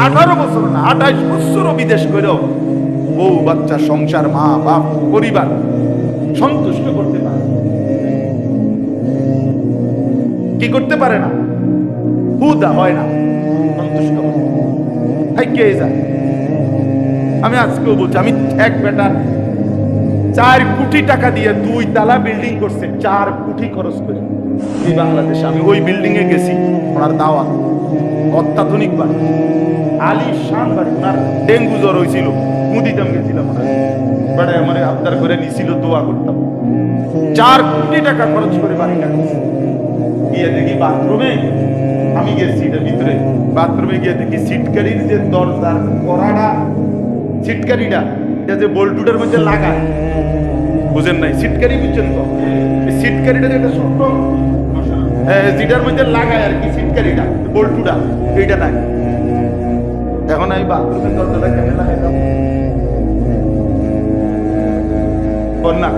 18 বছর না 28 বছরও বিদেশ করেও বউ বাচ্চা সংসার মা বাপ পরিবার সন্তুষ্ট করতে পারে কি করতে পারে না, হুদা হয় না সন্তুষ্ট কে যায়। আমি আজকেও বলছি, আমি এক বেটা 4 কোটি টাকা দিয়ে 2 তলা বিল্ডিং করছে, 4 কোটি খরচ করে এই বাংলাদেশে। আমি ওই বিল্ডিং এ গেছি, ওনার দাওয়াত অত্যাধুনিক বাড়ি, আলিশান বাড়ি। ওনার ডেঙ্গু জ্বর হয়েছিল, মুদিতাম গেছিলাম, ওনার বেড়ায় আমার আবদার করে নিছিল, দোয়া করতাম। 4 কোটি টাকা খরচ করে বাড়িটা করছে। গিয়ে দেখি বাথরুমে, আমি গেছি এটার ভিতরে, বাথরুমে গিয়ে দেখি সিটকারির যে দরজার কড়াটা, সিটকারিটা এটা যে বল্টুটার মধ্যে লাগায়, বুঝেন নাই? সিটকারি বুঝছেন তো? সিটকারিটা যেটা ছোট যেটার মধ্যে লাগায় আর কি, সিটকারিটা বল্টুটা এইটা নাই। এখন আমি বাথরুমের দরজাটা কেমন লাগাইলাম বন্যা।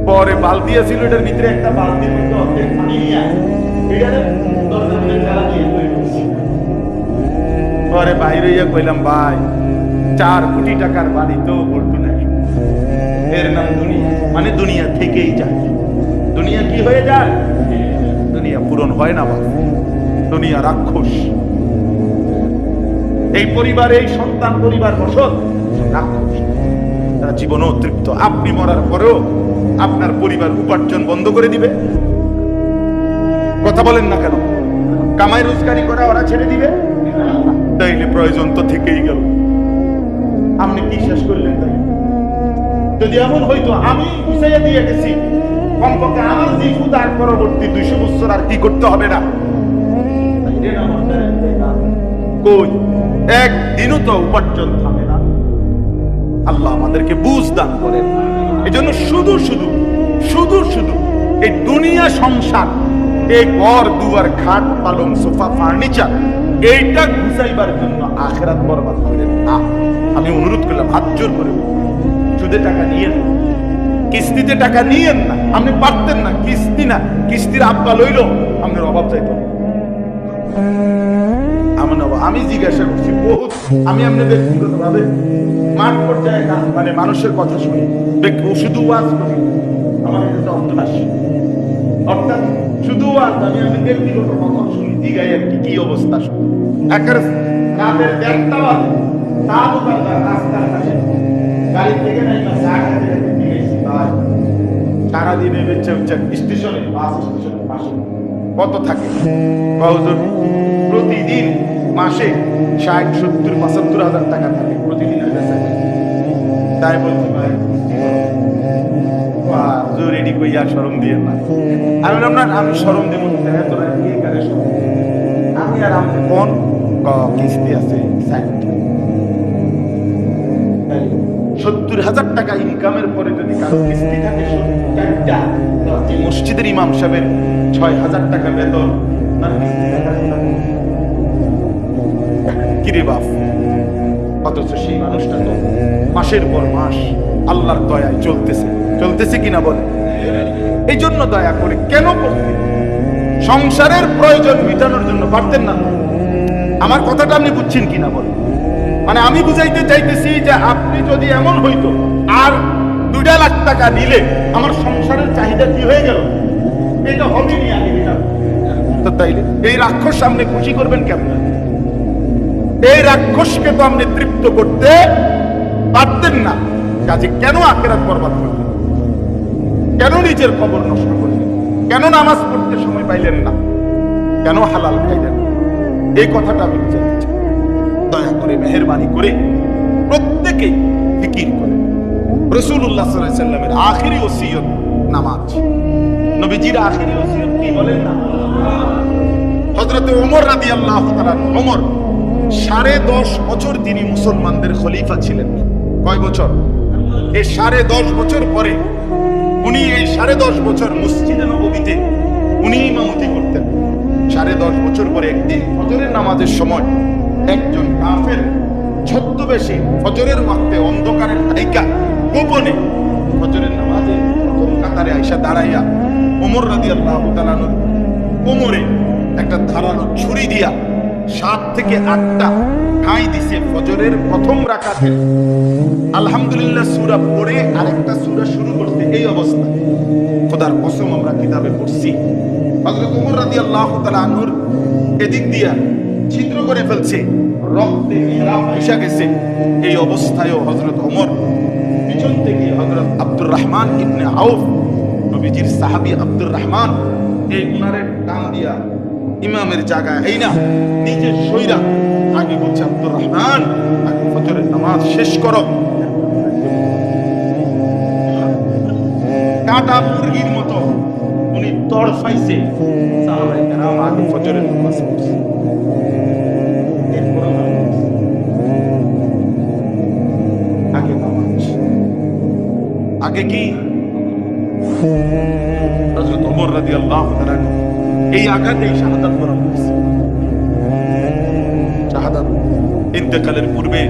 পরে বালতি ছিল, এটার ভিতরে একটা বালতির মধ্যে অর্ধেক পানি নিয়ে পরে বাইরে কইলাম, ভাই 4 কোটি টাকার বাড়ি তো বলতো নাই, এর নাম দুনিয়া। মানে দুনিয়া থেকেই যায়। দুনিয়া কি হয়ে যায়? দুনিয়া পূরণ হয় না বাবা, দুনিয়া রাক্ষস। এই পরিবার, এই সন্তান পরিবার বসত রাক্ষস, তারা জীবনও তৃপ্ত। আপনি মরার পরেও আপনার পরিবার উপার্জন বন্ধ করে দিবে। কথা বলেন না কেন? কামাই রোজগারি করা ওরা ছেড়ে দিবে? তাইলে প্রয়োজন তো থেকেই গেল। আপনি কি শেষ করলেন? তাই যদি এমন হইতো, আমি বুঝাইয়া দিয়ে গেছি, কমপক্ষে আমার জীবন আর পরবর্তী 200 বছর আর কি করতে হবে না। কই একদিনও তো উপার্জন থামে না। আল্লাহ আমাদেরকে বুঝ দান করেন। এই জন্য শুধু শুধু শুধু শুধু এই দুনিয়া সংসার, এই ঘর দুয়ার খাট পালং সোফা ফার্নিচার, এইটা গুছাইবার জন্য আখিরাত বরবাদ করেন না। আমি অনুরোধ করলাম, হাত জোর করে, সুদে টাকা নিয়েন, কিস্তিতে টাকা নিয়েন না। আপনি পারতেন না, কিস্তি না, কিস্তির আব্বা লইল, আপনার অভাব চাইতো। আমি জিজ্ঞাসা করছি বহুত, আমি আপনাদের ব্যক্তিগতভাবে মাঠ পর্যায়ে মানে মানুষের কথা শুনি, শুধু ওয়াজ করি, আমার এটা অভ্যাস। অর্থাৎ শুধু ওয়াজ, আমি আপনাদের ব্যক্তিগত কথা শুনি, জিগাই আর কি অবস্থা শুনি। একেবারে রাতের 1টা বাজে, চা দোকানদার রাস্তার পাশে গাড়ি থেকে নাই না, চা খেতে খেতে দিয়েছি ভাই, সারাদিনে বেচে স্টেশনে, বাস স্টেশনের পাশে কত থাকে হুজুর? প্রতিদিন মাসে 60, 70, 75 হাজার টাকা থাকে প্রতিদিন। তাই বলছি ভাই, রেডি কইয়া শরম দিয়ে না। আমি শরম দেব, আমি আর আমি কোন কিস্তি আছে 70,000 টাকা ইনকামের পরে যদি কারো কিস্তি থাকে 4টা, মসজিদের ইমাম সাহেবের 6,000 টাকা বেতন, কিরে বাপ, অথচ সেই মানুষটা তো মাসের পর মাস আল্লাহর দয়ায় চলতেছে কিনা বলে? এই জন্য দয়া করে কেন করতেন? সংসারের প্রয়োজন মেটানোর জন্য পারতেন না? আমার কথাটা আপনি বুঝছেন কিনা বলে? মানে আমি বুঝাইতে চাইতেছি যে আপনি যদি এমন হইতো, আর 2 লাখ টাকা দিলে আমার সংসারের চাহিদা কি হয়ে গেল, এটা হবে নি আগে তো। তাইলে এই রাক্ষস সামনে খুশি করবেন কেমন? এই রাক্ষসকে তো আপনি তৃপ্ত করতে পারতেন না। কাজে কেন আখিরাত বরবাদ করলেন? কেন নিজের খবর নষ্ট করলেন? কেন নামাজ পড়তে সময় পাইলেন না? কেন হালাল খাইলেন? এই কথাটা আমি বুঝাইতে চাই। দয়া করে, মেহেরবানি করে প্রত্যেকেই ফিকির করে। রাসূলুল্লাহ সাল্লাল্লাহু আলাইহি সাল্লামের আখিরি ওসিয়ত নামাজ। নবীজির আখিরি ওসিয়ত কি বলেন না? হযরত ওমর রাদিয়াল্লাহু তাআলা, ওমর 10.5 বছর তিনি মুসলমানদের খলিফা ছিলেন। কয় বছর? এই 10.5 বছর পরে উনি এই 10.5 বছর মসজিদে নববীতে উনি ইমামতি করতেন। 10.5 বছর পরে একদিন ফজরের নামাজের সময় একজন কাফের ছদ্মবেশে ফজরের ওয়াক্তে অন্ধকারের নায়িকা গোপনে ফজরের নামাজে প্রথম কাতারে আয়েশা দাঁড়াইয়া ওমর রাদিয়াল্লাহু তাআলা কোমরে একটা ধারালো ছুরি দিয়া 7 থেকে 8টা ঠাঁই দিছে ফজরের প্রথম রাকাতে আলহামদুলিল্লাহ সূরা পড়ে আরেকটা সূরা শুরু করতে। এই অবস্থা খোদার কসম আমরা কিতাবে পড়ছি হযরত ওমর রাদিয়াল্লাহু তাআলা আনহুর এদিক দিয়া ছিদ্র করে ফেলছে, রক্তে মেহরাব এসে গেছে। এই অবস্থায়ও হযরত ওমর পিছন থেকে হযরত আব্দুর রহমান ইবনে আউফ, নবীজির সাহাবী আব্দুর রহমান, এই উনারে টান দিয়া ইমামের জায়গায় এই না নিজের শরীরা আগে বলছে আব্দুর রহমান আগে ফজরের নামাজ শেষ করো। কাটা মুরগির মতো উনি তড়ফাইছে, সাহাবায়ে কেরাম আগে ফজরের নামাজ পড়ছে। এরপর আগে নামাজ, আগে কি হযরত ওমর রাদিয়াল্লাহু তাআলা এই আঘাতেই শাহাদাত বরণ করেছে। শাহাদাত ইন্তেকালের পূর্বে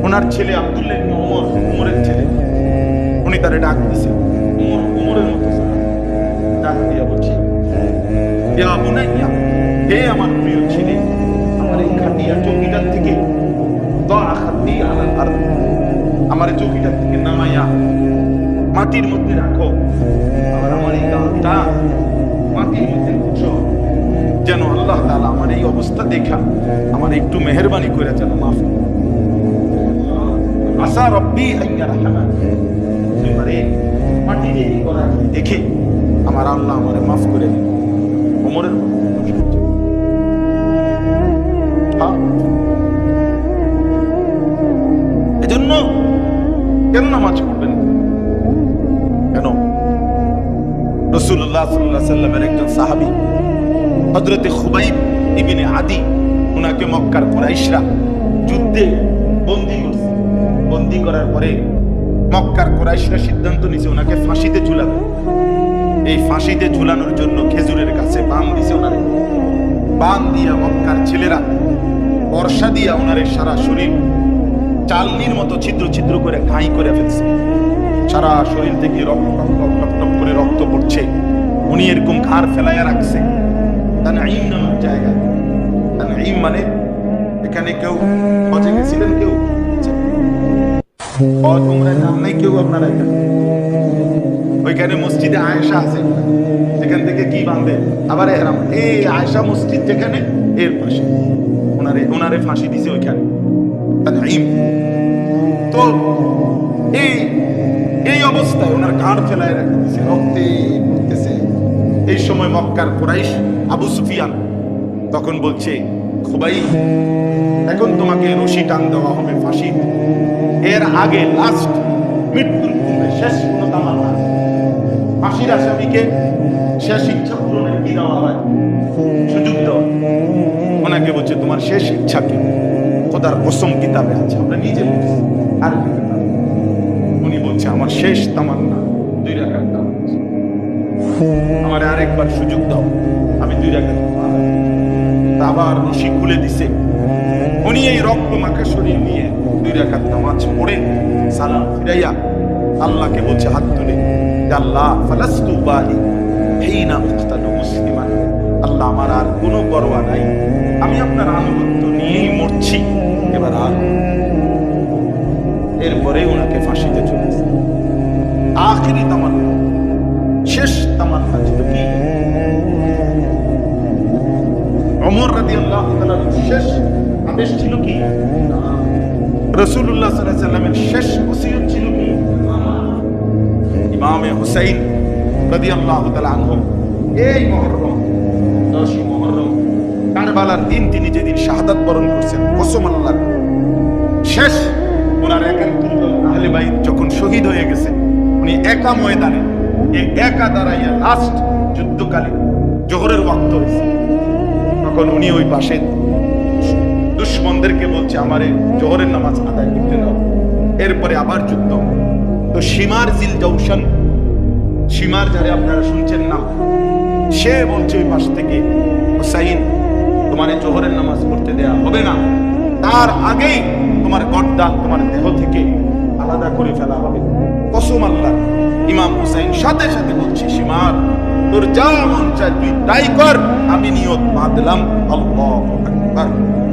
ওনার ছেলে আব্দুল্লাহ ইবনে ওমর, ওমরের ছেলে, উনি তারে ডাক দিয়েছে ওমর, ওমরের মতো ডাক দিয়া বলছে ইয়া বুনাইয়া, হে আমার প্রিয় ছেলে, আমার এই খাটিয়া চৌকিটার থেকে দাআখাতি আলাল আরদ, আমার এই চৌকিটার থেকে নামাইয়া মাটির মধ্যে রাখো, আর আমার এই গালটা মাটির মধ্যে রাখো, যেন আল্লাহ তাআলা আমার এই অবস্থা দেখা আমার একটু মেহেরবানি করে যেন মাফ করে। আসা রব্বি আইয়া রাহমান, এবারে মাটির এই গড়া দেখে আমার আল্লাহ আমারে মাফ করে দিন। ওমরের এজন্য কেন নামাজ পড়বেন? কেন? রাসূলুল্লাহ সাল্লাল্লাহু আলাইহি ওয়াসাল্লামের একজন সাহাবী হযরতে খুবাইব ইবনে আদি, উনাকে মক্কার কুরাইশরা যুদ্ধে বন্দী করছে। বন্দী করার পরে মক্কার কুরাইশরা সিদ্ধান্ত নিয়েছে ওনাকে ফাঁসিতে ঝুলাবে। এই ফাঁসিতে ঝুলানোর জন্য খেজুরের গাছে বান দিছে ওনারে। বান দিয়া মক্কার ছেলেরা বর্ষা দিয়া ওনারে সারা শরীর চালনির মতো ছিদ্র ছিদ্র করে ঘাই করে ফেলছে। সারা শরীর থেকে রক্ত টপ টপ টপ করে রক্ত পড়ছে। উনি এরকম ঘাড় ফেলাইয়া রাখছে তানঈম নামের জায়গায়। তানঈম মানে এখানে কেউ হজে গেছিলেন, কেউ হজ উমরায় যান নাই কেউ আপনারা এখানে? ওইখানে মসজিদে আয়েশা আছে, সেখান থেকে কি বাঁধে আবার এহরাম। এই আয়েশা মসজিদ যেখানে এর পাশে ওনারে ফাঁসি দিছে ওইখানে তানঈম। তো এই অবস্থায় ওনার ঘাড় ফেলায় রেখে দিয়েছে, রক্তে পড়তেছে। এই সময় মক্কার কুরাইশ আবু সুফিয়ান তখন বলছে খুবাইব, এখন তোমাকে রশি টান দেওয়া হবে ফাঁসি। এর আগে লাস্ট মৃত্যুর পূর্বে শেষ কোনো তামান্না আছে? ফাঁসির আসামিকে শেষ ইচ্ছা পূরণের কি দেওয়া হয়? সুযোগ দেওয়া। ওনাকে বলছে তোমার শেষ ইচ্ছা কি? খোদার কসম কিতাবে আছে, আমরা নিজে বলছি। আর উনি বলছে আমার শেষ তামান্না 2 রাকাত নামাজ, আমার আরেকবার সুযোগ দাও, আমি 2 রাকাত নামাজ। আবার রশি খুলে দিছে। উনি এই রক্ত মাখা শরীর নিয়ে 2 রাকাত নামাজ পড়ে সালাম ফিরাইয়া আল্লাহকে বলছে হাত তুলে, আল্লাহ ফালাস্তু বাহি হিনা উকতালু মুসলিমান, আল্লাহ আমার আর কোনো পরোয়া নাই, আমি আপনার আনুগত্য নিয়েই মরছি, এবার আর। এরপরে ওনাকে ফাঁসিতে চলেছে। আখিরি তামান্না, শেষ তামান্না ছিল কি? ওমর রাদিয়াল্লাহু তাআলার শেষ আদেশ ছিল কি? রাসূলুল্লাহ সাল্লাল্লাহু আলাইহি ওয়াসাল্লামের শেষ ওসিয়ত ছিল কি? ইমামে হুসাইন রাদিয়াল্লাহু তাআলা আনহু এই মুহররম 10 মুহররম কারবালার দিন তিনি যেদিন শাহাদাত বরণ করছেন, কসম আল্লাহর শেষ ওনার একান্তর আহলে বাইত যখন শহীদ হয়ে গেছে, উনি একা ময়দানে একা দাঁড়াইয়া লাস্ট যুদ্ধকালে জোহরের ওয়াক্ত হয়েছে, তখন উনি ওই পাশে দুশমনদেরকে বলছে আমারে জোহরের নামাজ আদায় করতে দাও। এরপরে আবার যুদ্ধ। তো শিমার জিল জৌশন, শিমার যারে আপনারা শুনছেন নাম, সে বলছে ওই পাশ থেকে হুসাইন তোমার জোহরের নামাজ পড়তে দেয়া হবে না, তার আগেই তোমার গর্দান তোমার দেহ থেকে আলাদা করে ফেলা হবে। কসম আল্লাহ। ইমাম হুসাইন সাথে সাথে বলছে শিমার তোর যা মন চায় তুই তাই কর, আমি নিয়ত বাঁধলাম। আল্লাহু আকবার। আকবার।